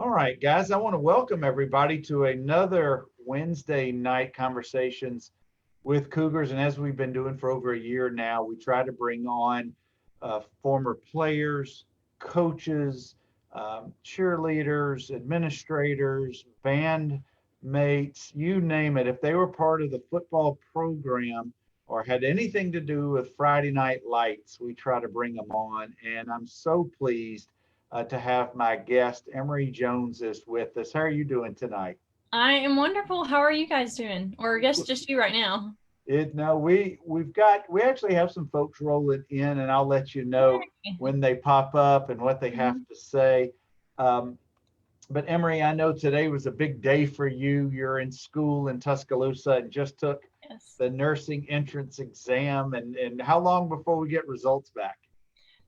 All right, guys, I want to welcome everybody to another Wednesday night conversations with Cougars. And as we've been doing for over a year now, we try to bring on former players, coaches, cheerleaders, administrators, band mates, you name it. If they were part of the football program or had anything to do with Friday Night Lights, we try to bring them on. And I'm so pleased to have my guest, Emery Jones, is with us. How are you doing tonight? I am wonderful. How are you guys doing? Or I guess just you right now. No, we actually have some folks rolling in, and I'll let you know Yay. when they pop up and what they have Mhm. to say. Um, but Emery, I know today was a big day for you. You're in school in Tuscaloosa and just took Yes. the nursing entrance exam. And how long before we get results back?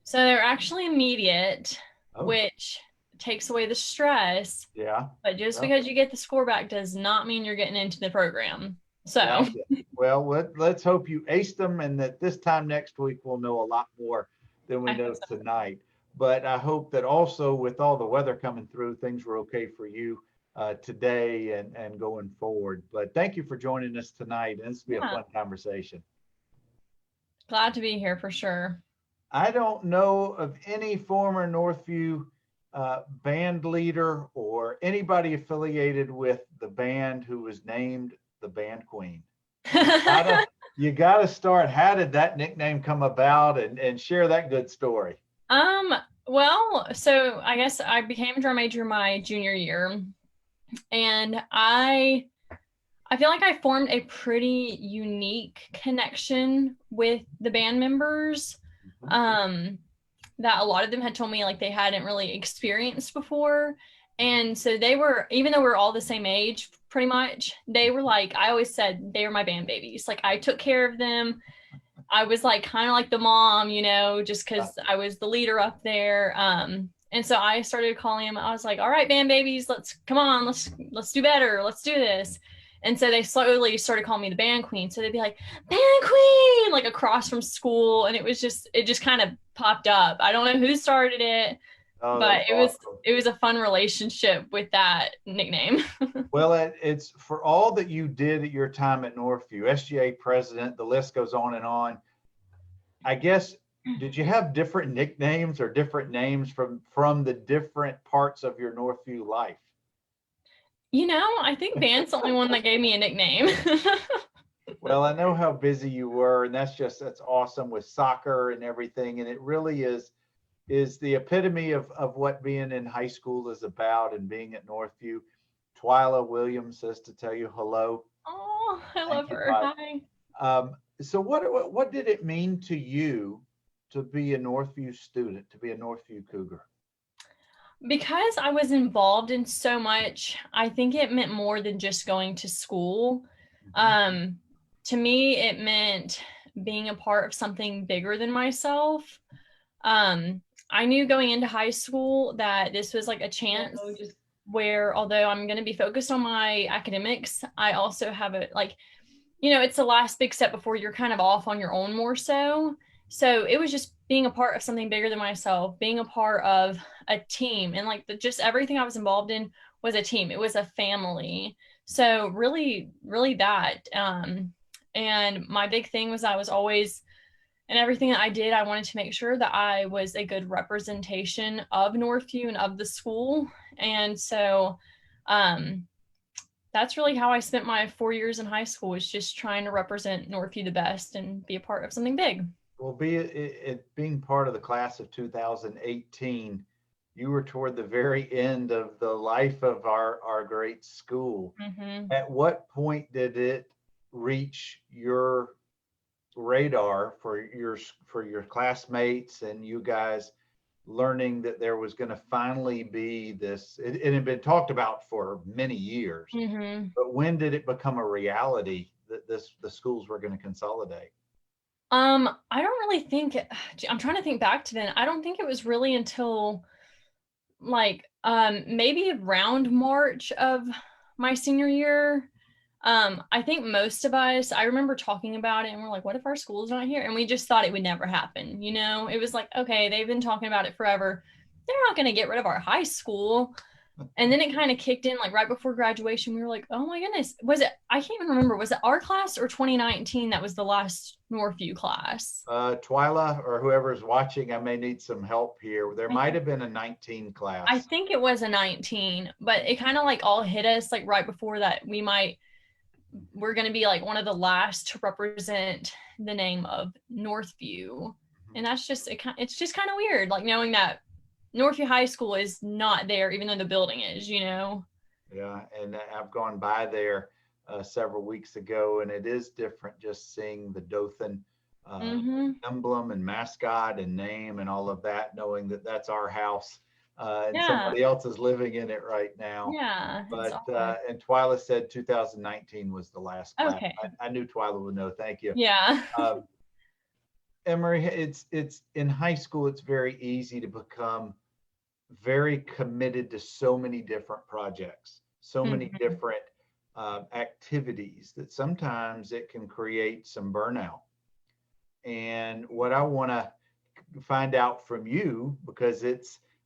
So they're actually immediate, Oh, which takes away the stress. yeah. But just Yeah. because you get the score back does not mean you're getting into the program. So, Gotcha. Well, let's hope you aced them and that this time next week we'll know a lot more than we I hope know so. tonight. But I hope that also with all the weather coming through, things were okay for you today and going forward. But thank you for joining us tonight. And this will be a Yeah, fun conversation. glad to be here for sure. I don't know of any former Northview band leader or anybody affiliated with the band who was named the band queen. You gotta you gotta start. How did that nickname come about and share that good story? Um, well, so I guess I became a drum major my junior year, and I feel like I formed a pretty unique connection with the band members, Mhm. um, that a lot of them had told me like they hadn't really experienced before. And so they were, even though we're all the same age, pretty much, they were like, I always said they were my band babies. Like I took care of them. I was like kind of like the mom, just Yeah. because I was the leader up there. And so I started calling them. I was like, "All right, band babies, let's come on, let's do better, let's do this." And so they slowly started calling me the band queen. So they'd be like, "Band queen," like across from school, and it just kind of popped up. I don't know who started it, Oh, but that's it was awesome. it was a fun relationship with that nickname. Well, it's for all that you did at your time at Northview, SGA President. The list goes on and on. I guess did you have different nicknames or different names from the different parts of your Northview life? I think band's the only one that gave me a nickname. Well, I know how busy you were, and that's awesome with soccer and everything. And it really is the epitome of what being in high school is about and being at Northview. Twyla Williams says to tell you hello. Oh, I Thank love you, her. Twyla. Hi. So what did it mean to you to be a Northview student, to be a Northview Cougar? Because I was involved in so much, I think it meant more than just going to school. Mhm. Um, to me, it meant being a part of something bigger than myself. I knew going into high school that this was like a chance where, although I'm going to be focused on my academics, I also have it's the last big step before you're kind of off on your own more so. So it was just being a part of something bigger than myself, being a part of a team, and like just everything I was involved in was a team. It was a family. So really, really that. And my big thing was I was always and everything that I did, I wanted to make sure that I was a good representation of Northview and of the school. And so um, that's really how I spent my 4 years in high school, was just trying to represent Northview the best and be a part of something big. Well, being part of the class of 2018, you were toward the very end of the life of our great school. Mm-hmm. At what point did it reach your radar for your classmates and you guys learning that there was going to finally be this? It had been talked about for many years, Mm-hmm. but when did it become a reality that the schools were going to consolidate? I don't really think I'm trying to think back to then. I don't think it was really until like maybe around March of my senior year. I think most of us, I remember talking about it and we're like, what if our school's not here? And we just thought it would never happen. It was like, okay, they've been talking about it forever. They're not going to get rid of our high school. And then it kind of kicked in like right before graduation. We were like, oh my goodness. I can't even remember, was it our class or 2019 that was the last Northview class? Twyla or whoever's watching, I may need some help here. There might have been a 19 I class. think it was a 19, but it kind of like all hit us like right before that we're going to be like one of the last to represent the name of Northview. And it's just kind of weird, like knowing that Northview High School is not there, even though the building is, you know? Yeah, and I've gone by there several weeks ago, and it is different just seeing the Dothan emblem and mascot and name and all of that, knowing that that's our house and Yeah. somebody else is living in it right now. Yeah. But and Twyla said 2019 was the last class. Okay. I knew Twyla would know. Thank you. Yeah. Emery, it's in high school. It's very easy to become very committed to so many different projects, so many different activities that sometimes it can create some burnout. And what I want to find out from you, because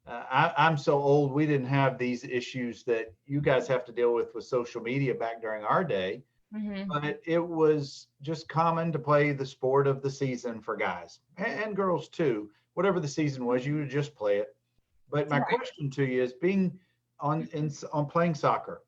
I'm so old, we didn't have these issues that you guys have to deal with social media back during our day. But it was just common to play the sport of the season for guys and girls too. Whatever the season was, you would just play it. But my question to you is being on playing soccer,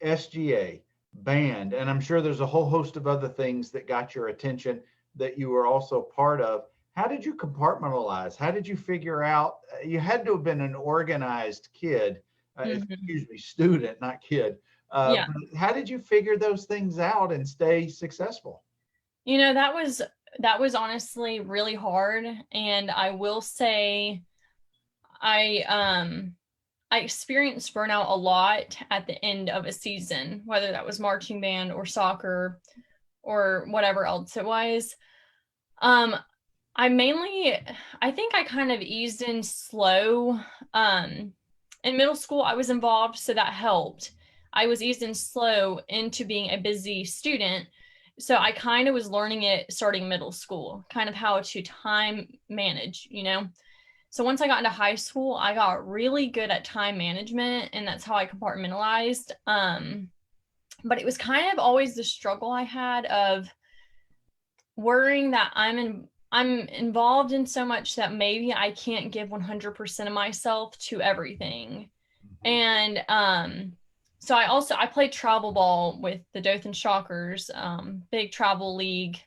SGA, band, and I'm sure there's a whole host of other things that got your attention that you were also part of. How did you compartmentalize? How did you figure out? You had to have been an organized kid, excuse me, student, not kid. Yeah. How did you figure those things out and stay successful? You know, that was honestly really hard. And I will say I experienced burnout a lot at the end of a season, whether that was marching band or soccer or whatever else it was. I think I kind of eased in slow. In middle school, I was involved, so that helped. I was eased in slow into being a busy student. So I kind of was learning it starting middle school, kind of how to time manage, you know? So once I got into high school, I got really good at time management, and that's how I compartmentalized. But it was kind of always the struggle I had of worrying that I'm involved in so much that maybe I can't give 100% of myself to everything. And so I played travel ball with the Dothan Shockers, big travel league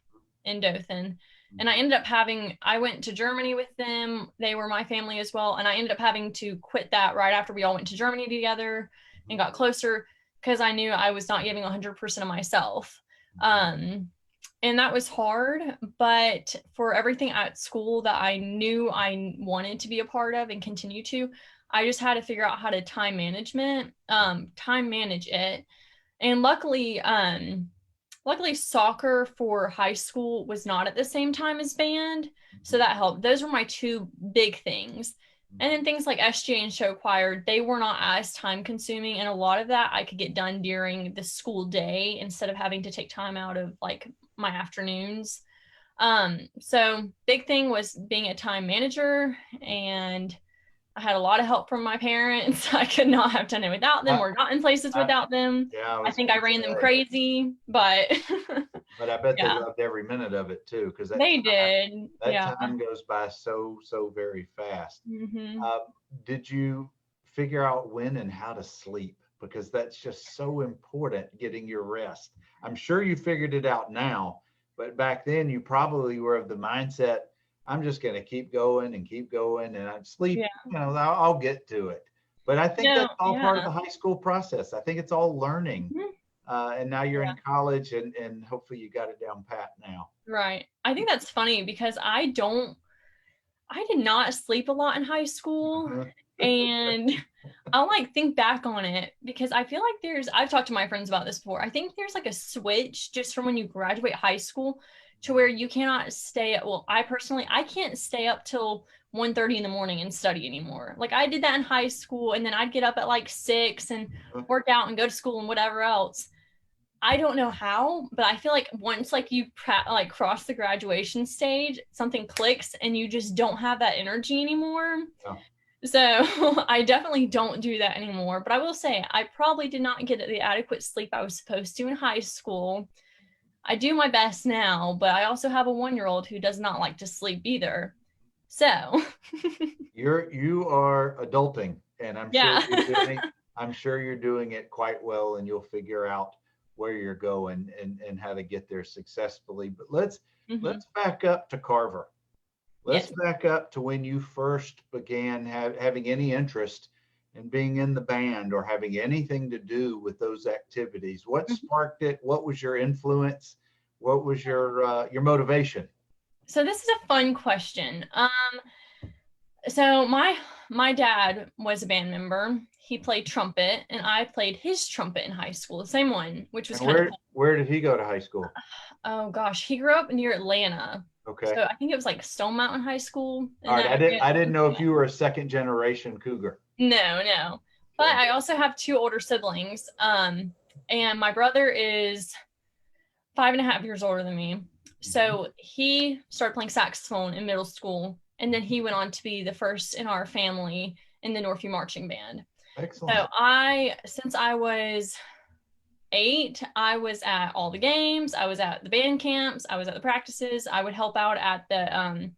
in Dothan. And I went to Germany with them. They were my family as well. And I ended up having to quit that right after we all went to Germany together and got closer because I knew I was not giving 100% of myself. And that was hard, but for everything at school that I knew I wanted to be a part of and continue to, I just had to figure out how to time manage it. And luckily soccer for high school was not at the same time as band. So that helped. Those were my two big things. And then things like SGA and show choir, they were not as time consuming. And a lot of that I could get done during the school day instead of having to take time out of like my afternoons. So big thing was being a time manager, and I had a lot of help from my parents. I could not have done it without them or gotten places without them. Yeah, I think I ran them crazy, but but I bet they loved every minute of it too, because they did. That time goes by so very fast. Did you figure out when and how to sleep? Because that's just so important, getting your rest. I'm sure you figured it out now, but back then you probably were of the mindset, I'm just going to keep going and I'd sleep, you know, I'll get to it. But I think that's all part of the high school process. I think it's all learning. And now you're in college and hopefully you got it down pat now. Right. I think that's funny because I did not sleep a lot in high school. And I'll like think back on it because I feel like I've talked to my friends about this before. I think there's like a switch just from when you graduate high school to where you cannot I can't stay up till 1:30 in the morning and study anymore. Like I did that in high school, and then I'd get up at like 6 and work out and go to school and whatever else. I don't know how, but I feel like once like you cross the graduation stage, something clicks and you just don't have that energy anymore. So I definitely don't do that anymore. But I will say I probably did not get the adequate sleep I was supposed to in high school. I do my best now, but I also have a 1-year-old who does not like to sleep either. So You are adulting, and yeah. I'm sure you're doing it quite well, and you'll figure out where you're going and how to get there successfully. But Hmm. let's back up to Carver. Let's Yes. back up to when you first began having any interest in being in the band or having anything to do with those activities. What sparked it? What was your influence? What was your motivation? So this is a fun question. So my dad was a band member. He played trumpet, and I played his trumpet in high school, the same one, which was And kind of cool. where did he go to high school? Oh gosh, he grew up near Atlanta. Okay. So I think it was like Stone Mountain High School All in right. that area. I didn't know if you were a second generation Cougar. No, no. But Okay. I also have 2 older siblings. And my brother is 5.5 years older than me. Mhm. So he started playing saxophone in middle school, and then he went on to be the first in our family in the Northview marching band. So Excellent. since I was 8, I was at all the games. I was at the band camps. I was at the practices. I would help out at the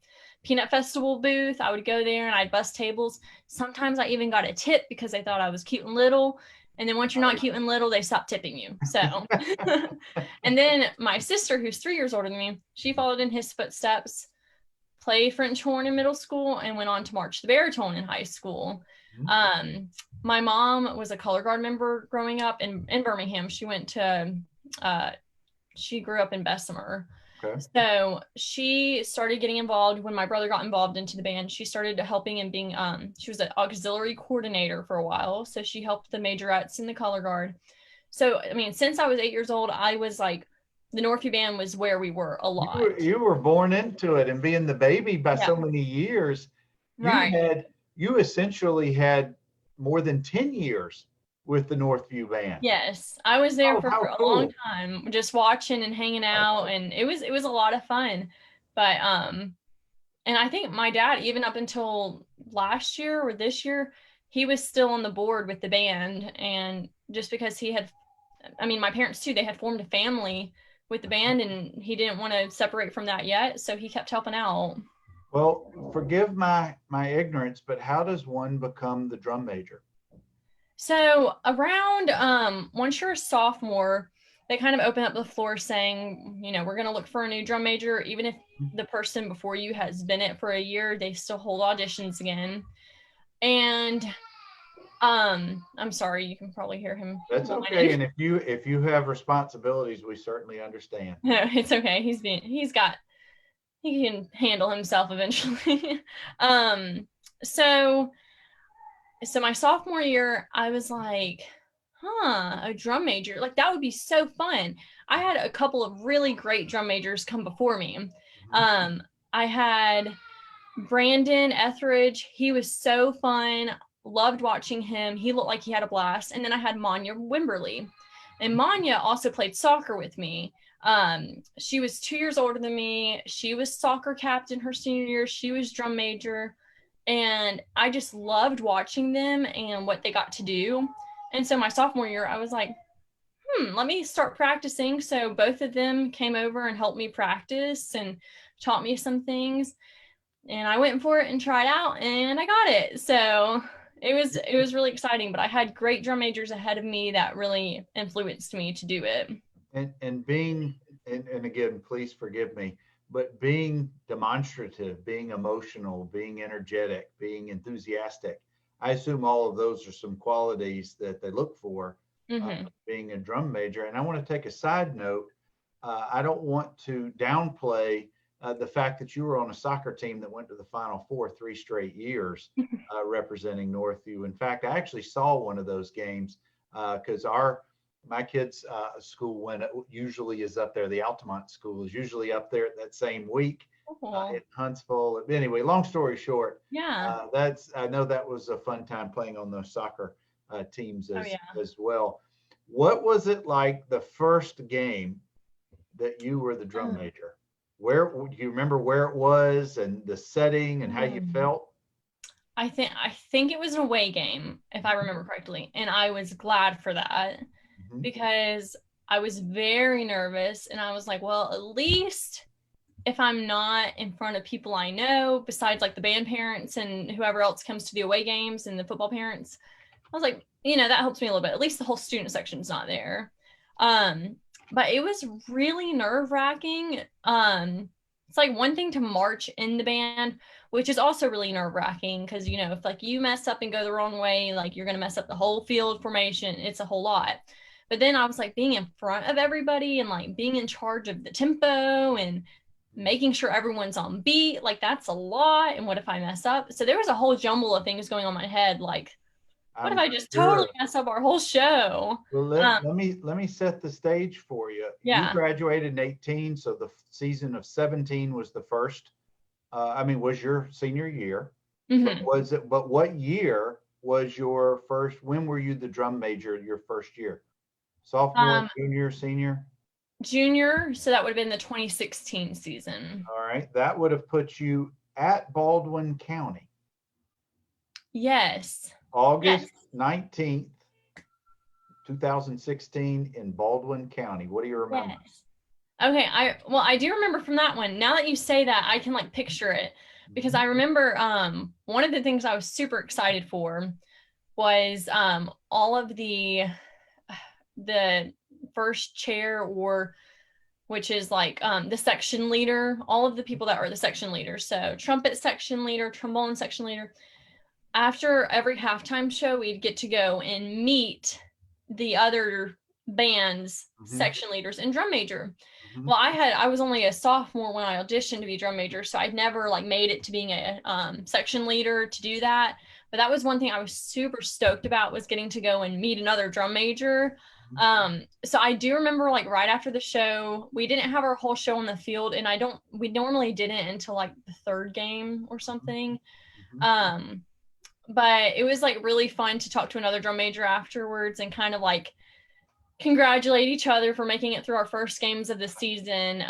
peanut festival booth. I would go there and I'd bus tables. Sometimes I even got a tip because they thought I was cute and little. And then once you're not cute and little, they stop tipping you. So, and then my sister, who's 3 years older than me, she followed in his footsteps, played French horn in middle school, and went on to march the baritone in high school. Mhm. My mom was a color guard member growing up in Birmingham. Uh, she grew up in Bessemer. Okay. So she started getting involved when my brother got involved into the band. She started helping and being, she was an auxiliary coordinator for a while. So she helped the majorettes in the color guard. So, I mean, since I was 8 years old, I was like, the Northview Band was where we were a lot. You were born into it, and being the baby by Yeah. so many years, you Right. you essentially had more than 10 years with the Northview Band. Yes, I was there Oh, for how a long cool. time, just watching and hanging out, and it was a lot of fun. But and I think my dad, even up until last year or this year, he was still on the board with the band, and just because he had, I mean, my parents too, they had formed a family with the band, and he didn't want to separate from that yet, so he kept helping out. Well, forgive my ignorance, but how does one become the drum major? So around once you're a sophomore, they kind of open up the floor saying, we're going to look for a new drum major. Even if the person before you has been it for a year, they still hold auditions again. And I'm sorry, you can probably hear him That's okay. whining. And if you have responsibilities, we certainly understand. No, it's okay. He can handle himself eventually. um so so my sophomore year, I was like, a drum major. Like that would be so fun. I had a couple of really great drum majors come before me. Mhm. I had Brandon Etheridge. He was so fun. Loved watching him. He looked like he had a blast. And then I had Manya Wimberly. And Manya also played soccer with me. She was 2 years older than me. She was soccer captain her senior year. She was drum major. And I just loved watching them and what they got to do. And so my sophomore year, I was like, let me start practicing. So both of them came over and helped me practice and taught me some things. And I went for it and tried out and I got it. So it was really exciting, but I had great drum majors ahead of me that really influenced me to do it. And being and again, please forgive me, but being demonstrative, being emotional, being energetic, being enthusiastic, I assume all of those are some qualities that they look for Mm-hmm. being a drum major. And I want to take a side note. I don't want to downplay the fact that you were on a soccer team that went to the Final Four 3 straight years representing Northview. In fact, I actually saw one of those games because my kids' school, when it usually is up there, the Altamont school is usually up there that same week Cool. in Huntsville. Anyway, long story short, Yeah. I know that was a fun time playing on those soccer teams Oh yeah. as well. What was it like the first game that you were the drum major? Where do you remember where it was and the setting and how you Um, felt? I think it was an away game, if I remember correctly, and I was glad for that because I was very nervous, and I was like, well, at least if I'm not in front of people I know, besides like the band parents and whoever else comes to the away games and the football parents, I was like, that helps me a little bit. At least the whole student section's not there. But it was really nerve-wracking. It's like one thing to march in the band, which is also really nerve-wracking because if like you mess up and go the wrong way, like you're gonna mess up the whole field formation. It's a whole lot. But then I was like being in front of everybody and like being in charge of the tempo and making sure everyone's on beat, like that's a lot. And what if I mess up? So there was a whole jumble of things going on in my head, like what if I just totally mess up our whole show? Well, let me set the stage for you. Yeah. You graduated in 18, so the season of 17 was the first. Was your senior year. Mm-hmm. But what year was your first? When were you the drum major your first year? Sophomore, junior, senior? Junior. So that would have been the 2016 season. All right, that would have put you at Baldwin County. Yes. August 19th, 2016 in Baldwin County. What do you remember? Yes. Okay, I do remember from that one. Now that you say that, I can like picture it because I remember one of the things I was super excited for was all of the first chair, or which is like the section leader, all of the people that are the section leaders. So trumpet section leader, trombone section leader. After every halftime show, we'd get to go and meet the other band's section leaders and drum major. Well, I was only a sophomore when I auditioned to be drum major, so I'd never like made it to being a section leader to do that. But that was one thing I was super stoked about, was getting to go and meet another drum major. So I do remember like right after the show, we didn't have our whole show on the field, and we normally didn't until like the third game or something. But it was like really fun to talk to another drum major afterwards and kind of like congratulate each other for making it through our first games of the season.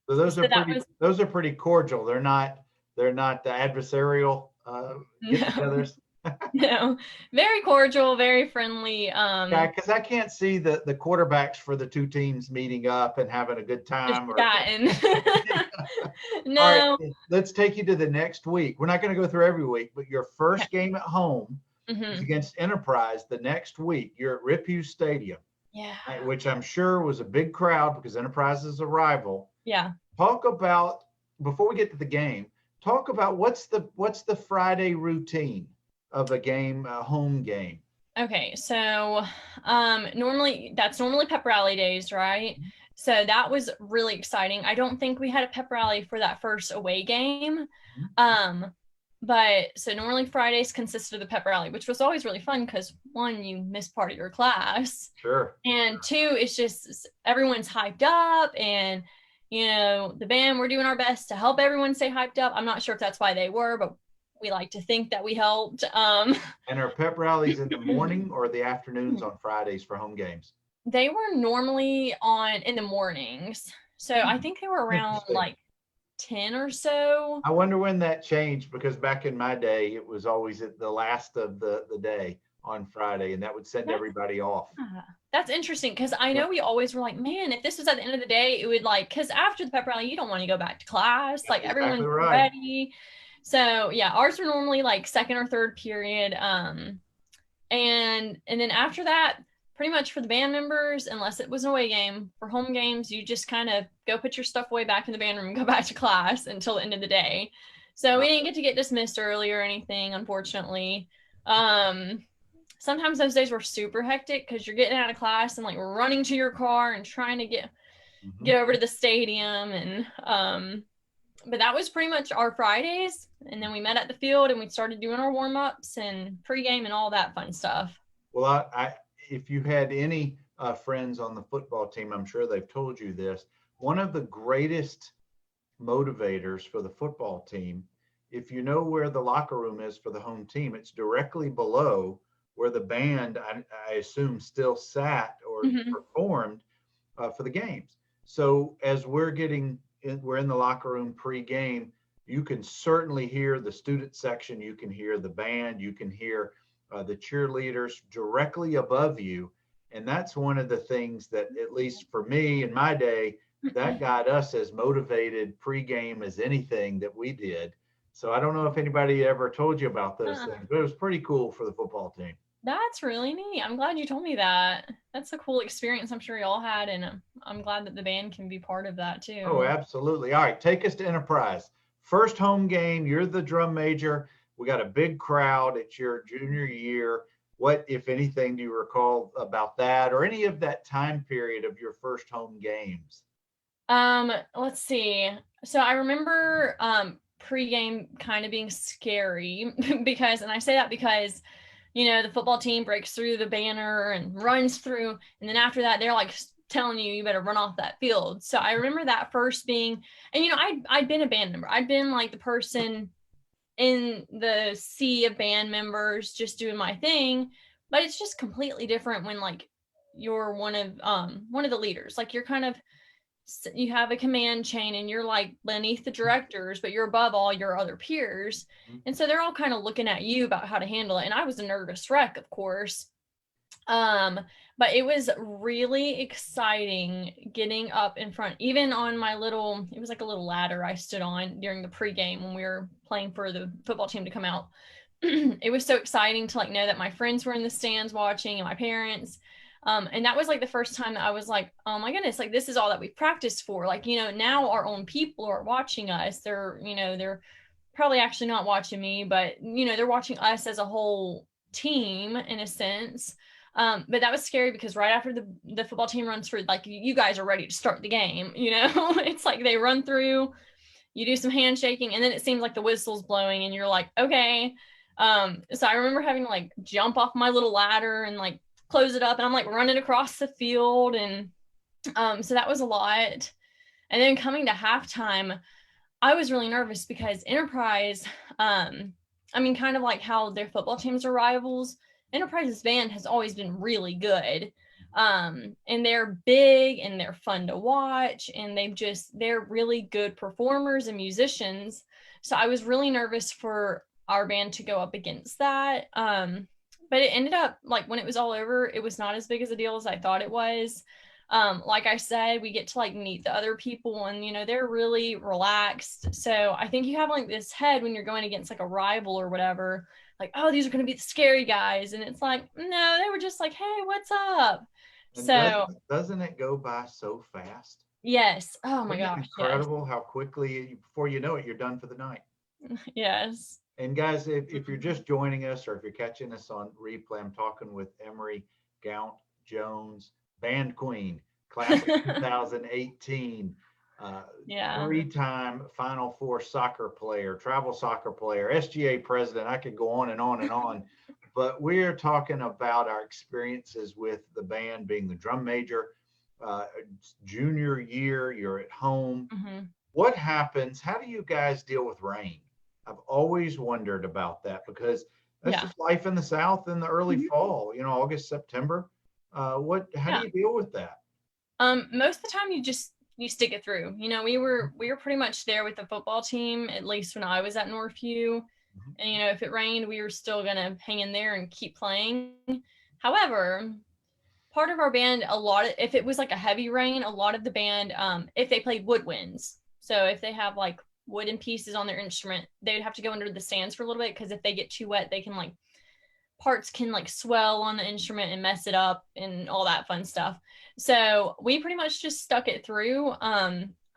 So those are pretty cordial. They're not the adversarial get-togethers. No, very cordial, very friendly. Yeah, because I can't see the quarterbacks for the two teams meeting up and having a good time. No. All right, let's take you to the next week. We're not going to go through every week, but your first game at home is against Enterprise the next week. You're at Rip Hughes Stadium. Yeah. Which I'm sure was a big crowd because Enterprise is a rival. Yeah. Talk about, before we get to the game, talk about what's the Friday routine of a game, a home game. Okay, so normally pep rally days, right? So that was really exciting. I don't think we had a pep rally for that first away game. But so normally Fridays consisted of the pep rally, which was always really fun because one, you miss part of your class. Sure. And two, it's just everyone's hyped up, and the band, we're doing our best to help everyone stay hyped up. I'm not sure if that's why they were, but we like to think that we helped. And are pep rallies in the morning or the afternoons on Fridays for home games? They were normally in the mornings. So I think they were around like 10 or so. I wonder when that changed, because back in my day, it was always at the last of the day on Friday, and that would send everybody off. That's interesting, because I know we always were like, man, if this was at the end of the day, it would like, because after the pep rally, you don't want to go back to class. Like everyone's ready. So yeah, ours were normally like second or third period. And then after that, pretty much for the band members, unless it was an away game, for home games, you just kind of go put your stuff away back in the band room and go back to class until the end of the day. So we didn't get dismissed early or anything, unfortunately. Sometimes those days were super hectic because you're getting out of class and like running to your car and trying to get over to the stadium. And but that was pretty much our Fridays. And then we met at the field and we started doing our warm-ups and pregame and all that fun stuff. Well, if you had any friends on the football team, I'm sure they've told you this. One of the greatest motivators for the football team, if you know where the locker room is for the home team, it's directly below where the band, I assume, still sat or performed for the games. So as we're in the locker room pre-game, you can certainly hear the student section, you can hear the band, you can hear the cheerleaders directly above you. And that's one of the things that, at least for me in my day, that got us as motivated pregame as anything that we did. So I don't know if anybody ever told you about those things, but it was pretty cool for the football team. That's really neat. I'm glad you told me that. That's a cool experience I'm sure you all had, and I'm glad that the band can be part of that too. Oh, absolutely. All right, take us to Enterprise. First home game, you're the drum major. We got a big crowd. It's your junior year. What, if anything, do you recall about that or any of that time period of your first home games? Let's see. So I remember pregame kind of being scary because, and I say that because, the football team breaks through the banner and runs through, and then after that, they're like telling you better run off that field. So I remember that first being, and I'd been a band member. I'd been like the person in the sea of band members just doing my thing, but it's just completely different when like you're one of the leaders. Like you have a command chain and you're like beneath the directors, but you're above all your other peers. And so they're all kind of looking at you about how to handle it. And I was a nervous wreck, of course. But it was really exciting getting up in front, even on it was like a little ladder I stood on during the pregame when we were playing for the football team to come out. It was so exciting to like know that my friends were in the stands watching and my parents. And that was like the first time that I was like, oh my goodness, like this is all that we've practiced for. Like, now our own people are watching us. They're probably actually not watching me, but they're watching us as a whole team in a sense. But that was scary because right after the football team runs through, like you guys are ready to start the game, it's like they run through, you do some handshaking, and then it seems like the whistle's blowing and you're like, okay. So I remember having to like jump off my little ladder and like close it up, and I'm like running across the field, and so that was a lot. And then coming to halftime, I was really nervous because Enterprise, kind of like how their football teams are rivals, Enterprise's band has always been really good. And they're big and they're fun to watch, and they're really good performers and musicians. So I was really nervous for our band to go up against that. But it ended up, like, when it was all over, it was not as big as a deal as I thought it was. Like I said, we get to like meet the other people, and they're really relaxed. So I think you have like this head when you're going against like a rival or whatever, like, oh, these are going to be the scary guys. And it's like, no, they were just like, hey, what's up? And So doesn't it go by so fast? yes. Oh my gosh. Incredible how quickly, before you know it, you're done for the night. Yes. And guys, if you're just joining us or if you're catching us on replay, I'm talking with Emery Gaunt Jones, band queen, class of 2018, Yeah. 3-time Final Four soccer player, travel soccer player, SGA president. I could go on and on and on. But we're talking about our experiences with the band, being the drum major, junior year, you're at home. Mm-hmm. What happens? How do you guys deal with rain? I've always wondered about that because that's just life in the South in the early fall, August, September. How do you deal with that? Most of the time you stick it through. We were pretty much there with the football team, at least when I was at Northview. And if it rained, we were still gonna hang in there and keep playing. However, part of our band, if it was like a heavy rain, a lot of the band, if they played woodwinds, so if they have like wooden pieces on their instrument, they would have to go under the stands for a little bit, because if they get too wet, they can like parts can like swell on the instrument and mess it up and all that fun stuff. So we pretty much just stuck it through.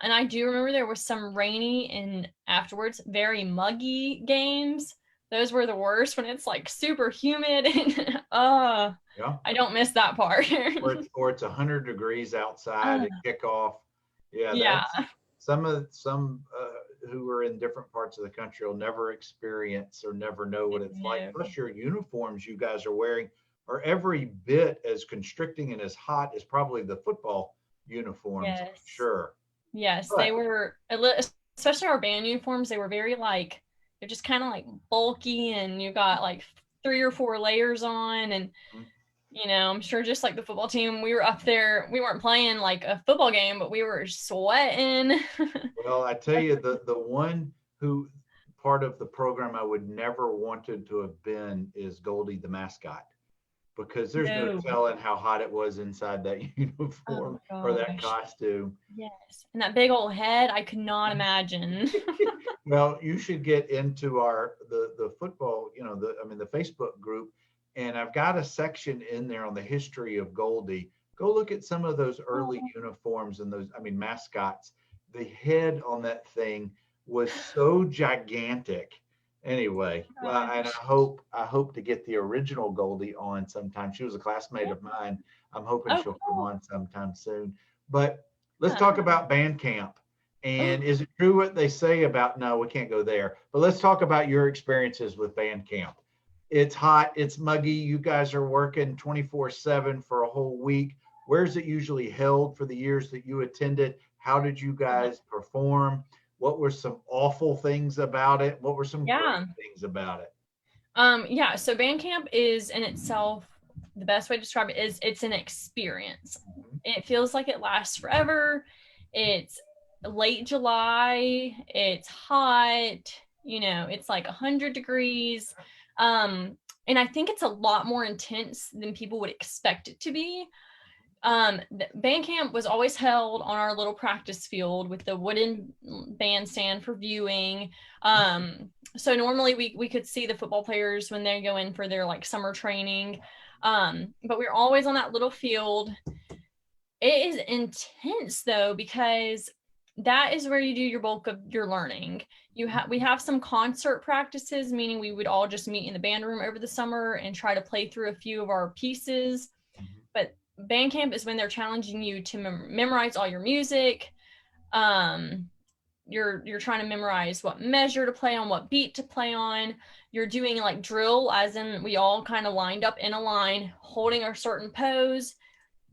And I do remember there was some rainy and afterwards very muggy games. Those were the worst, when it's like super humid and I don't miss that part. or it's 100 degrees outside at kickoff. Yeah. Some who are in different parts of the country will never experience or never know what it's like. Plus, your uniforms you guys are wearing are every bit as constricting and as hot as probably the football uniforms. Yes. I'm sure. Yes, they were, especially our band uniforms. They were very like, they're just kind of like bulky, and you got like 3 or 4 layers on, and I'm sure just like the football team, we were up there, we weren't playing like a football game, but we were sweating. Well, I tell you, the one who part of the program I would never wanted to have been is Goldie the mascot, because there's no No. telling how hot it was inside that uniform or that gosh. costume. Yes. And that big old head, I could not imagine. Well, you should get into the football, the Facebook group, and I've got a section in there on the history of Goldie. Go look at some of those early uniforms and those, mascots. The head on that thing was so gigantic. Anyway, well, and I hope to get the original Goldie on sometime. She was a classmate of mine. I'm hoping she'll come on sometime soon. But let's talk about band camp. And is it true what they say about, no, we can't go there, but let's talk about your experiences with band camp. It's hot, it's muggy. You guys are working 24/7 for a whole week. Where's it usually held for the years that you attended? How did you guys perform? What were some awful things about it? What were some great things about it? So band camp is in itself, the best way to describe it is it's an experience. It feels like it lasts forever. It's late July, it's hot, it's like 100 degrees. And I think it's a lot more intense than people would expect it to be. Band camp was always held on our little practice field with the wooden bandstand for viewing. So normally we could see the football players when they go in for their like summer training. But we're always on that little field. It is intense though, because that is where you do your bulk of your learning. We have some concert practices, meaning we would all just meet in the band room over the summer and try to play through a few of our pieces. But band camp is when they're challenging you to memorize all your music. You're trying to memorize what measure to play on, what beat to play on. You're doing like drill, as in we all kind of lined up in a line, holding a certain pose.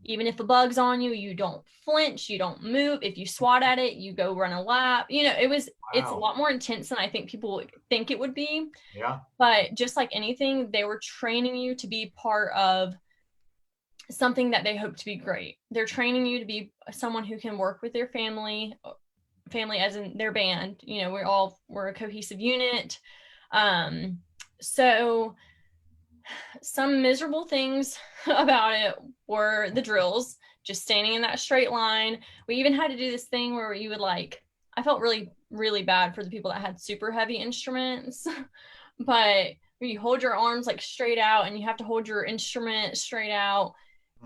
Even if a bug's on you, you don't flinch, you don't move. If you swat at it, you go run a lap. It's a lot more intense than I think people think it would be. Yeah. But just like anything, they were training you to be part of something that they hope to be great. They're training you to be someone who can work with their family as in their band. We're a cohesive unit. So some miserable things about it were the drills, just standing in that straight line. We even had to do this thing where you would I felt really, really bad for the people that had super heavy instruments, but you hold your arms like straight out and you have to hold your instrument straight out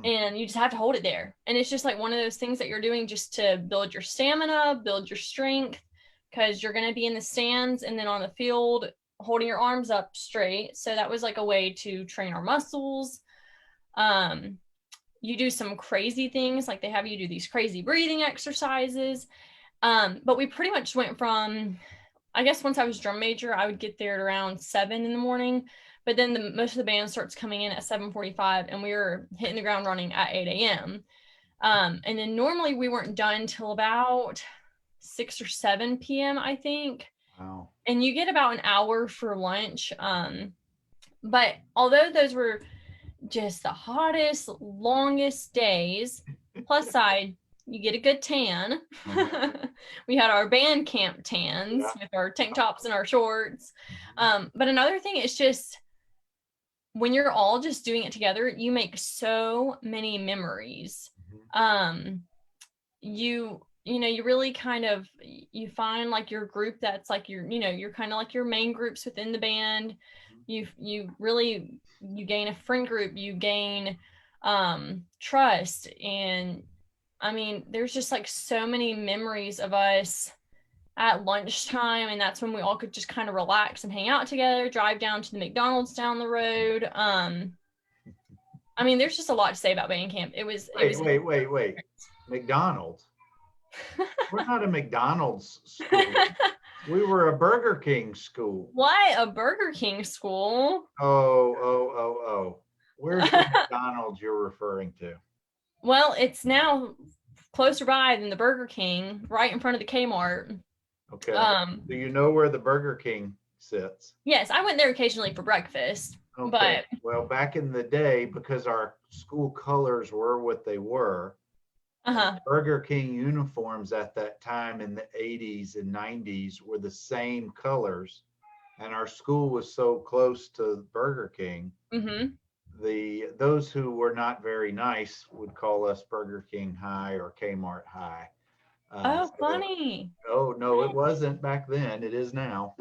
and you just have to hold it there. And it's just like one of those things that you're doing just to build your stamina, build your strength, because you're going to be in the stands and then on the field holding your arms up straight. So that was like a way to train our muscles. You do some crazy things, like they have you do these crazy breathing exercises. But we pretty much went from, I guess once I was drum major, I would get there at around 7 in the morning. But then most of the band starts coming in at 7:45 and we were hitting the ground running at 8 a.m. And then normally we weren't done till about 6 or 7 p.m., I think. Wow. And you get about an hour for lunch. But although those were just the hottest, longest days, plus side, you get a good tan. We had our band camp tans with our tank tops and our shorts. But another thing is just when you're all just doing it together, you make so many memories. You really kind of, you find like your group that's like you're kind of like your main groups within the band. You gain a friend group, you gain trust. And I mean, there's just like so many memories of us at lunchtime, and that's when we all could just kind of relax and hang out together, drive down to the McDonald's down the road. I mean, there's just a lot to say about band camp. Wait. McDonald's? We're not a McDonald's school. We were a Burger King school. What? A Burger King school? Oh. Where's the McDonald's you're referring to? Well, it's now closer by than the Burger King, right in front of the Kmart. Okay. Do you know where the Burger King sits? Yes, I went there occasionally for breakfast. Okay. But well, back in the day, because our school colors were what they were, Uh-huh. Burger King uniforms at that time in the 80s and 90s were the same colors, and our school was so close to Burger King. Mm-hmm. Those who were not very nice would call us Burger King High or Kmart High. Oh, So, funny. oh no, it wasn't back then. It is now.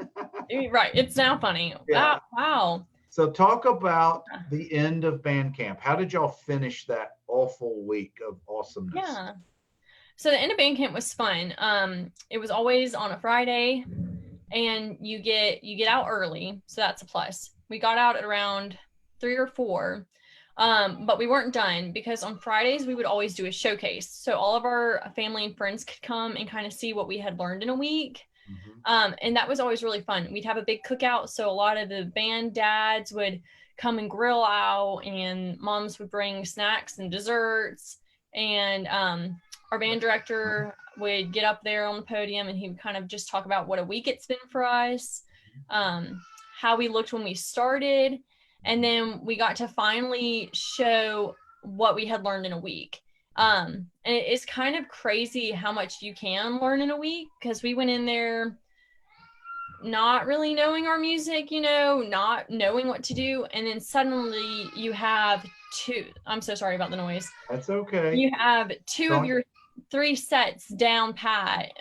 Right. It's now funny. Yeah. Wow. So talk about the end of band camp. How did y'all finish that awful week of awesomeness? Yeah. So the end of band camp was fun. It was always on a Friday, and you get out early, so that's a plus. We got out at around 3 or 4, but we weren't done because on Fridays we would always do a showcase, so all of our family and friends could come and kind of see what we had learned in a week. And that was always really fun. We'd have a big cookout, so a lot of the band dads would come and grill out, and moms would bring snacks and desserts, and our band director would get up there on the podium, and he would kind of just talk about what a week it's been for us, how we looked when we started, and then we got to finally show what we had learned in a week. And it's kind of crazy how much you can learn in a week, because we went in there not really knowing our music, not knowing what to do, and then suddenly you have I'm so sorry about the noise. That's okay. You have two of your 3 sets down pat.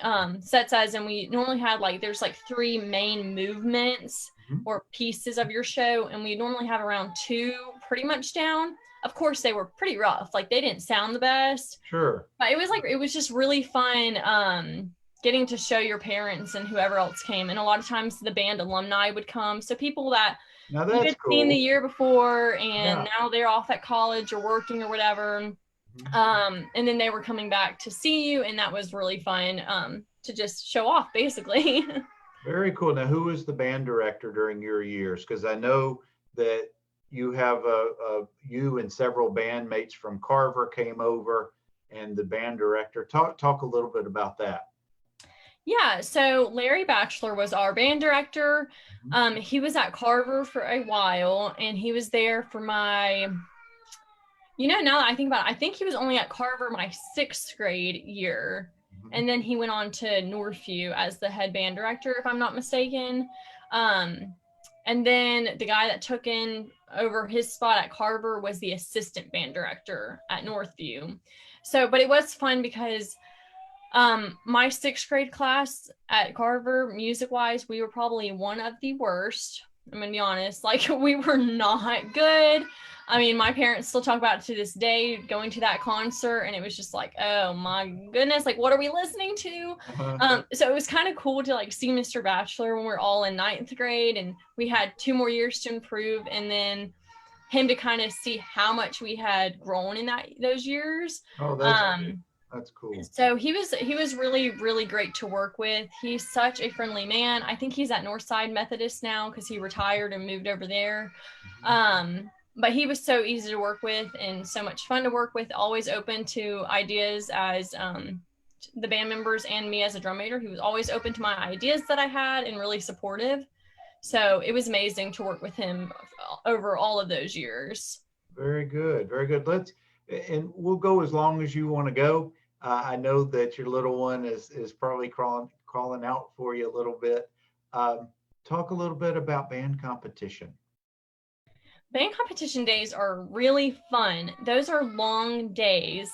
Sets as in we normally had there's 3 main movements or pieces of your show, and we normally have around 2 pretty much down. Of course, they were pretty rough. They didn't sound the best. Sure. But it was just really fun getting to show your parents and whoever else came. And a lot of times the band alumni would come. So people that you had seen the year before, and now they're off at college or working or whatever. And then they were coming back to see you, and that was really fun to just show off, basically. Very cool. Now, who was the band director during your years? Because I know that you have you and several bandmates from Carver came over, and the band director. Talk a little bit about that. Yeah, so Larry Batchelor was our band director. He was at Carver for a while, and he was there for my, now that I think about it, I think he was only at Carver my 6th grade year. And then he went on to Northview as the head band director, if I'm not mistaken. And then the guy that took over his spot at Carver was the assistant band director at Northview. So, but it was fun because my 6th grade class at Carver, music-wise, we were probably one of the worst. I'm going to be honest. We were not good. I mean, my parents still talk about it to this day, going to that concert, and it was just oh my goodness, what are we listening to? So it was kind of cool to see Mr. Batchelor when we're all in 9th grade, and we had 2 more years to improve, and then him to kind of see how much we had grown in those years. Oh, that's cool. So he was really, really great to work with. He's such a friendly man. I think he's at Northside Methodist now because he retired and moved over there. But he was so easy to work with and so much fun to work with, always open to ideas as the band members and me as a drum major. He was always open to my ideas that I had and really supportive. So it was amazing to work with him over all of those years. Very good. Very good. And we'll go as long as you want to go. I know that your little one is probably crawling out for you a little bit. Talk a little bit about band competition. Band competition days are really fun. Those are long days.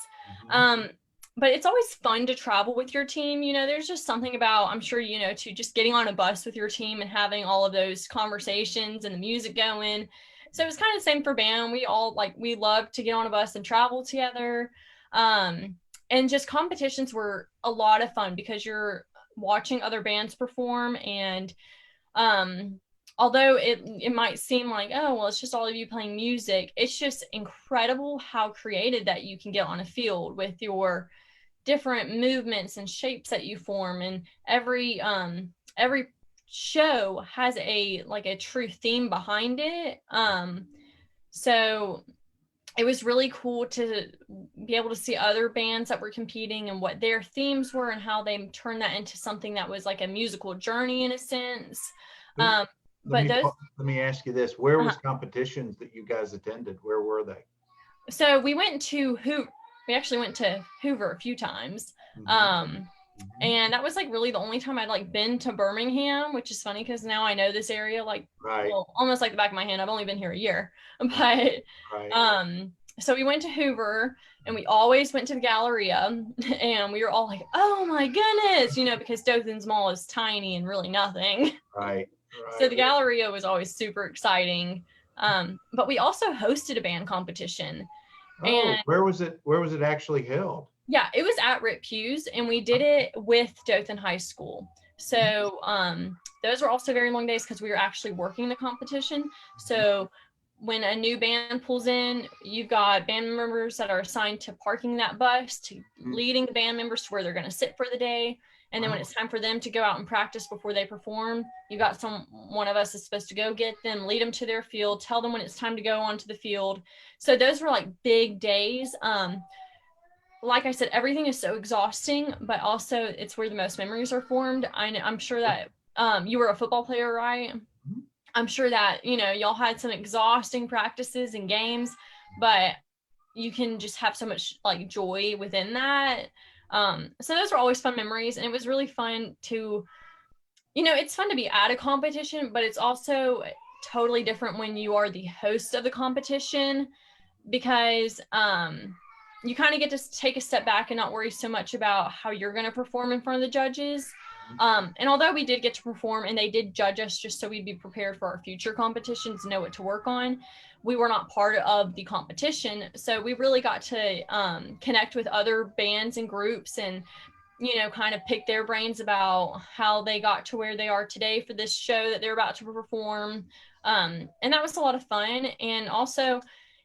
But it's always fun to travel with your team. There's just something about, I'm sure, to just getting on a bus with your team and having all of those conversations and the music going. So it was kind of the same for band. We all we love to get on a bus and travel together. And just competitions were a lot of fun because you're watching other bands perform. And although it might seem oh, well, it's just all of you playing music, it's just incredible how creative that you can get on a field with your different movements and shapes that you form. And every show has a true theme behind it. So it was really cool to be able to see other bands that were competing and what their themes were and how they turned that into something that was a musical journey in a sense. Let me ask you this. Where was competitions that you guys attended? Where were they? So we went to we actually went to Hoover a few times. Mm-hmm. And that was like really the only time I'd like been to Birmingham, which is funny because now I know this area like, Right. well, almost like the back of my hand. I've only been here a year, but Right. so we went to Hoover and we always went to the Galleria, and we were all like, oh my goodness, because Dothan's Mall is tiny and really nothing. Right. So the Galleria was always super exciting. But we also hosted a band competition. Oh, and where was it actually held? yeah, it was at Rip Hughes, and we did it with Dothan High School. So those were also very long days because we were actually working the competition. So when a new band pulls in, you've got band members that are assigned to parking that bus, to leading the band members to where they're going to sit for the day. And then when it's time for them to go out and practice before they perform, you got one of us is supposed to go get them, lead them to their field, tell them when it's time to go onto the field. So those were like big days. Like I said, everything is so exhausting, but also it's where the most memories are formed. I'm sure that you were a football player, right? I'm sure that, y'all had some exhausting practices and games, but you can just have so much like joy within that. So those were always fun memories. And it was really fun to, it's fun to be at a competition, but it's also totally different when you are the host of the competition, because you kind of get to take a step back and not worry so much about how you're going to perform in front of the judges. And although we did get to perform and they did judge us just so we'd be prepared for our future competitions, know what to work on, we were not part of the competition. So we really got to connect with other bands and groups and, kind of pick their brains about how they got to where they are today for this show that they're about to perform. And that was a lot of fun. And also,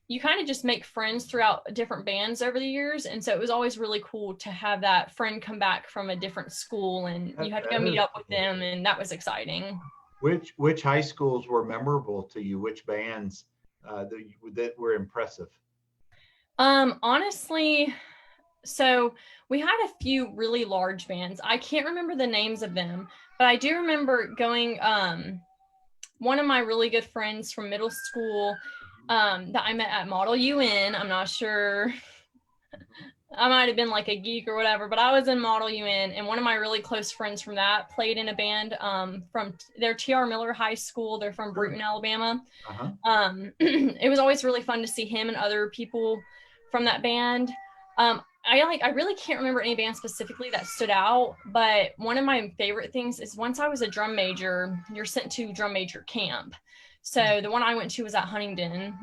you kind of just make friends throughout different bands over the years. And so it was always really cool to have that friend come back from a different school, and you had to go meet up with them. And that was exciting. Which high schools were memorable to you? Which bands that were impressive? Honestly, so we had a few really large bands. I can't remember the names of them, but I do remember going, one of my really good friends from middle school that I met at Model UN. I'm not sure. I might have been like a geek or whatever, but I was in Model UN, and one of my really close friends from that played in a band from their T.R. Miller High School. They're from Bruton, Alabama. It was always really fun to see him and other people from that band. I really can't remember any band specifically that stood out, but one of my favorite things is once I was a drum major, you're sent to drum major camp. So the one I went to was at Huntingdon.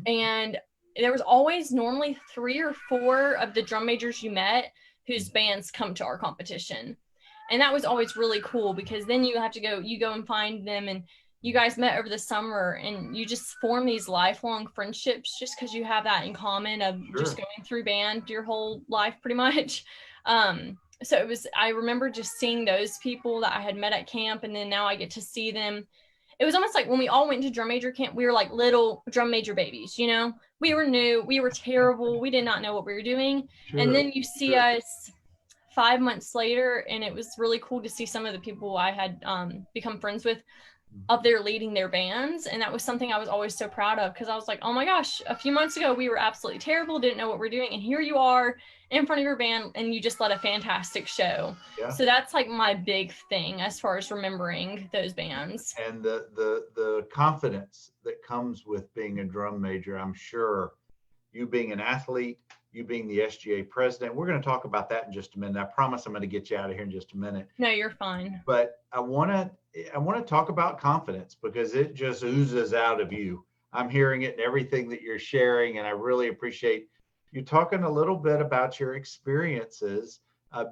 And there was always normally 3 or 4 of the drum majors you met whose bands come to our competition. And that was always really cool, because then you go and find them, and you guys met over the summer, and you just form these lifelong friendships just because you have that in common of just going through band your whole life pretty much. So I remember just seeing those people that I had met at camp, and then now I get to see them. It was almost like when we all went to drum major camp, we were like little drum major babies, we were new, we were terrible, we did not know what we were doing. And then you see us 5 months later, and it was really cool to see some of the people I had become friends with up there leading their bands. And that was something I was always so proud of, because I was like, oh my gosh, a few months ago we were absolutely terrible, didn't know what we're doing, and here you are in front of your band and you just led a fantastic show. So that's like my big thing as far as remembering those bands. And the confidence that comes with being a drum major, I'm sure, you being an athlete, you being the SGA president. We're going to talk about that in just a minute. I promise I'm going to get you out of here in just a minute. No, you're fine. But I want to talk about confidence, because it just oozes out of you. I'm hearing it in everything that you're sharing, and I really appreciate you talking a little bit about your experiences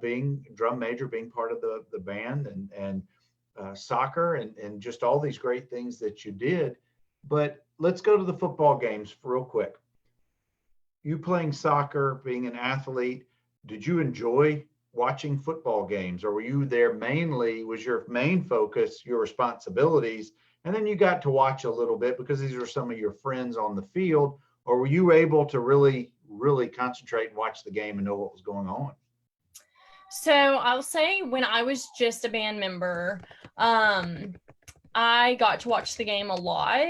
being drum major, being part of the band, and soccer, and just all these great things that you did. But let's go to the football games real quick. You playing soccer, being an athlete, did you enjoy watching football games, or were you there mainly, was your main focus your responsibilities, and then you got to watch a little bit because these are some of your friends on the field, or were you able to really concentrate and watch the game and know what was going on? So I'll say when I was just a band member, I got to watch the game a lot,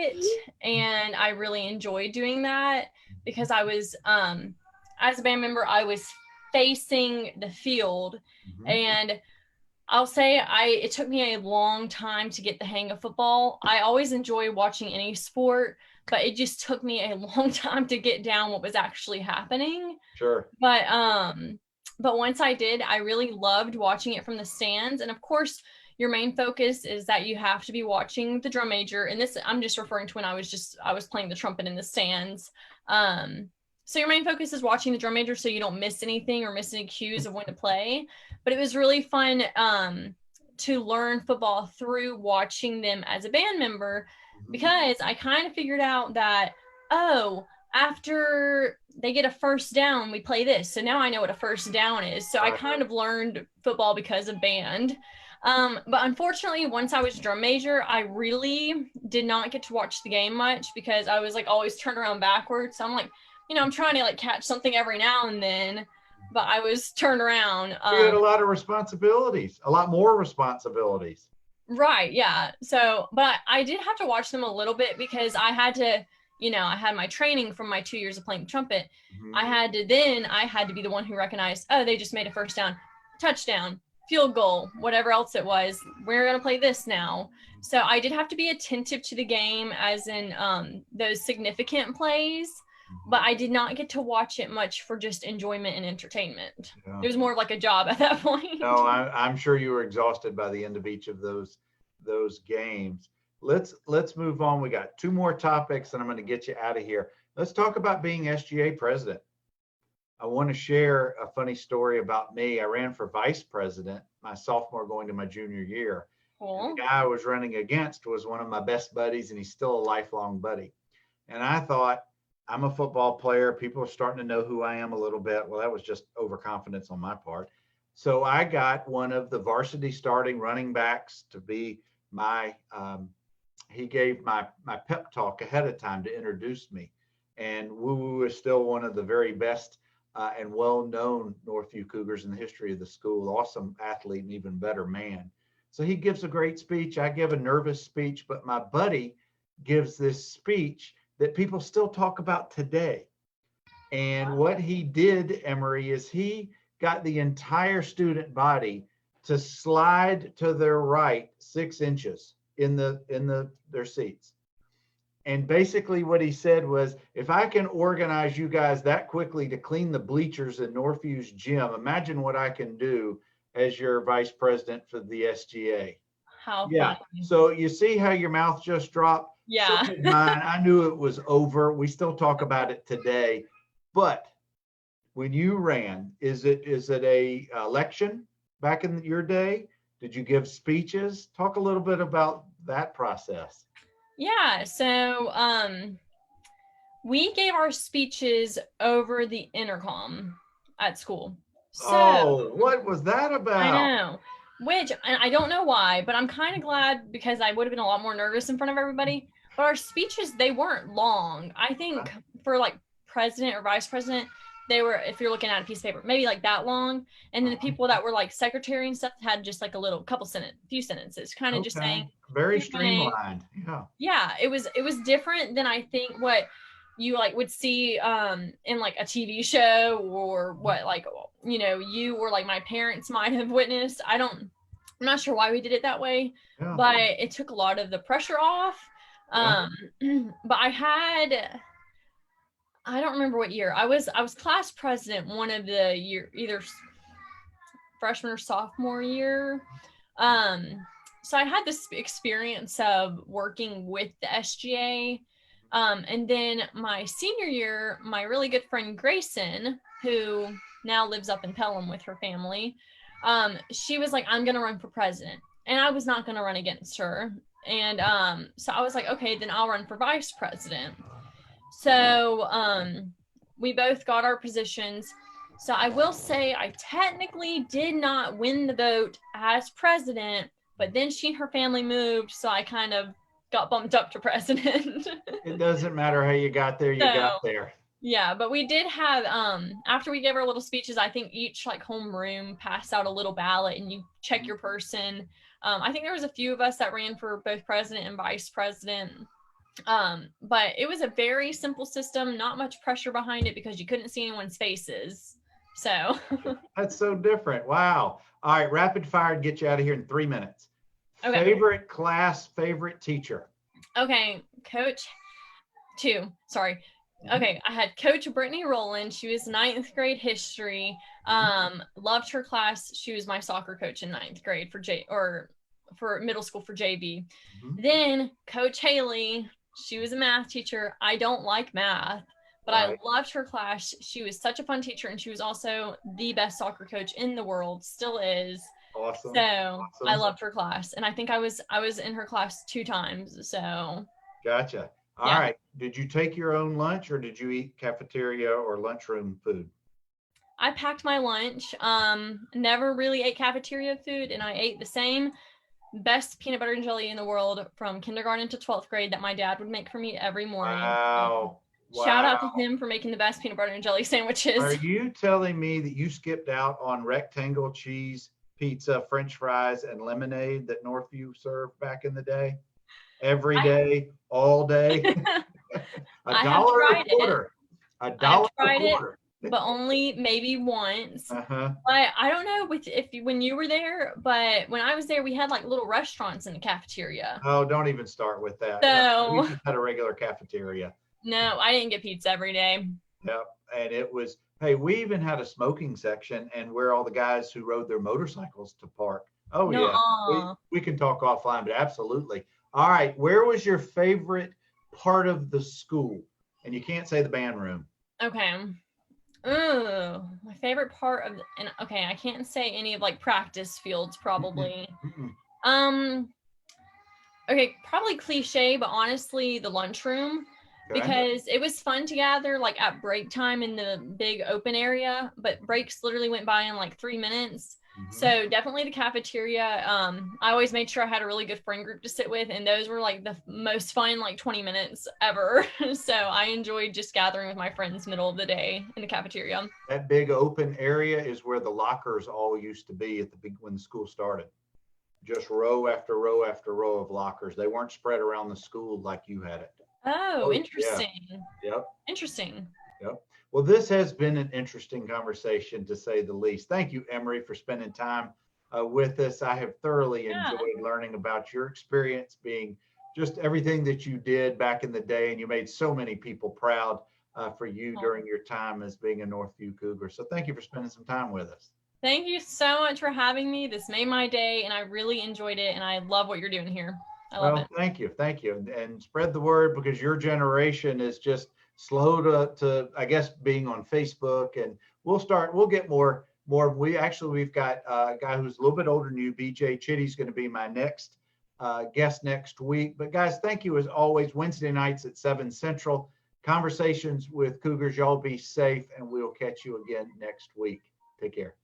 and I really enjoyed doing that, because I was as a band member, I was facing the field. And I'll say it took me a long time to get the hang of football. I always enjoy watching any sport, but it just took me a long time to get down what was actually happening. Sure. But once I did, I really loved watching it from the stands. And of course, your main focus is that you have to be watching the drum major. And this, I'm just referring to when I was playing the trumpet in the stands. So your main focus is watching the drum major so you don't miss anything or miss any cues of when to play. But it was really fun to learn football through watching them as a band member, because I kind of figured out that, after they get a first down, we play this. So now I know what a first down is. So I kind of learned football because of band. But unfortunately, once I was drum major, I really did not get to watch the game much because I was like always turned around backwards. So I'm like, I'm trying to like catch something every now and then, but I was turned around. You had a lot of responsibilities, a lot more responsibilities. Right. Yeah. So, but I did have to watch them a little bit because I had to, I had my training from my 2 years of playing trumpet. I had to be the one who recognized, they just made a first down, touchdown, field goal, whatever else it was. We're going to play this now. So I did have to be attentive to the game as in those significant plays, but I did not get to watch it much for just enjoyment and entertainment. It was more of like a job at that point. No, I'm sure you were exhausted by the end of each of those games. Let's move on. We got 2 more topics and I'm going to get you out of here. Let's talk about being SGA president. I want to share a funny story about me. I ran for vice president my sophomore going to my junior year. Cool. The guy I was running against was one of my best buddies, and he's still a lifelong buddy. And I thought, I'm a football player. People are starting to know who I am a little bit. Well, that was just overconfidence on my part. So I got one of the varsity starting running backs to be my, he gave my pep talk ahead of time to introduce me. And Woo is still one of the very best and well-known Northview Cougars in the history of the school. Awesome athlete and even better man. So he gives a great speech. I give a nervous speech, but my buddy gives this speech that people still talk about today. And what he did, Emery, is he got the entire student body to slide to their right 6 inches in their seats. And basically what he said was, if I can organize you guys that quickly to clean the bleachers in Northview's gym, imagine what I can do as your vice president for the SGA. How yeah. funny. So you see how your mouth just dropped? Yeah. So did mine. I knew it was over. We still talk about it today. But when you ran, is it a election back in your day? Did you give speeches? Talk a little bit about that process. Yeah. So we gave our speeches over the intercom at school. So, what was that about? I know. Which, and I don't know why, but I'm kind of glad because I would have been a lot more nervous in front of everybody. But our speeches, they weren't long. I think for like president or vice president, they were, if you're looking at a piece of paper, maybe like that long. And then the people that were like secretary and stuff had just like few sentences, kind of just saying. Very streamlined. Yeah. Yeah, it was different than I think what you like would see in like a TV show or what like you or like my parents might have witnessed. I'm not sure why we did it that way, but it took a lot of the pressure off. But I don't remember what year I was class president one of the year, either freshman or sophomore year. So I had this experience of working with the SGA. And then my senior year, my really good friend Grayson, who now lives up in Pelham with her family, she was like, I'm going to run for president. And I was not going to run against her. And so I was like, okay, then I'll run for vice president. So we both got our positions. So I will say I technically did not win the vote as president, but then she and her family moved. So I kind of got bumped up to president. It doesn't matter how you got there, you got there. Yeah, but we did have, after we gave our little speeches, I think each like homeroom passed out a little ballot and you check your person. I think there was a few of us that ran for both president and vice president. But it was a very simple system, not much pressure behind it because you couldn't see anyone's faces. So That's so different. Wow. All right, rapid fire to get you out of here in 3 minutes. Okay. Favorite class, favorite teacher? Okay, Coach two. Sorry. Okay, I had Coach Brittany Rowland. She was 9th grade history. Loved her class. She was my soccer coach in 9th grade for middle school for JV. Then Coach Haley, she was a math teacher. I don't like math, but I loved her class. She was such a fun teacher, and she was also the best soccer coach in the world, still is. Awesome. So I loved her class, and I think I was in her class 2 times. So gotcha. All right. Did you take your own lunch or did you eat cafeteria or lunchroom food? I packed my lunch. Never really ate cafeteria food, and I ate the same best peanut butter and jelly in the world from kindergarten to 12th grade that my dad would make for me every morning. Wow. Shout out to him for making the best peanut butter and jelly sandwiches. Are you telling me that you skipped out on rectangle cheese, pizza, French fries, and lemonade that Northview served back in the day? Every day, all day? $1 a quarter. $1 a quarter. But only maybe once. But I don't know when you were there, but when I was there, we had like little restaurants in the cafeteria. Oh, don't even start with that. So we just had a regular cafeteria. No, I didn't get pizza every day. Yep. And it was, hey, we even had a smoking section and where all the guys who rode their motorcycles to park. Oh, yeah. We can talk offline, but absolutely. All right. Where was your favorite part of the school? And you can't say the band room. Okay. Ooh, my favorite part of, okay, I can't say any of like practice fields probably. Okay, probably cliche, but honestly, the lunchroom. Because it was fun to gather like at break time in the big open area, but breaks literally went by in like 3 minutes. So definitely the cafeteria. I always made sure I had a really good friend group to sit with, and those were like the most fun like 20 minutes ever. So I enjoyed just gathering with my friends middle of the day in the cafeteria. That big open area is where the lockers all used to be at when the school started. Just row after row after row of lockers. They weren't spread around the school like you had it. Oh, interesting. Yeah. Yep. Interesting. Yep. Well, this has been an interesting conversation to say the least. Thank you, Emery, for spending time with us. I have thoroughly enjoyed learning about your experience, being just everything that you did back in the day, and you made so many people proud for you during your time as being a Northview Cougar. So thank you for spending some time with us. Thank you so much for having me. This made my day, and I really enjoyed it, and I love what you're doing here. I love it. Thank you. And spread the word, because your generation is just slow to I guess, being on Facebook, and we'll get more. We've got a guy who's a little bit older than you, BJ Chitty's going to be my next guest next week. But guys, thank you as always. Wednesday nights at 7 Central, Conversations with Cougars. Y'all be safe, and we'll catch you again next week. Take care.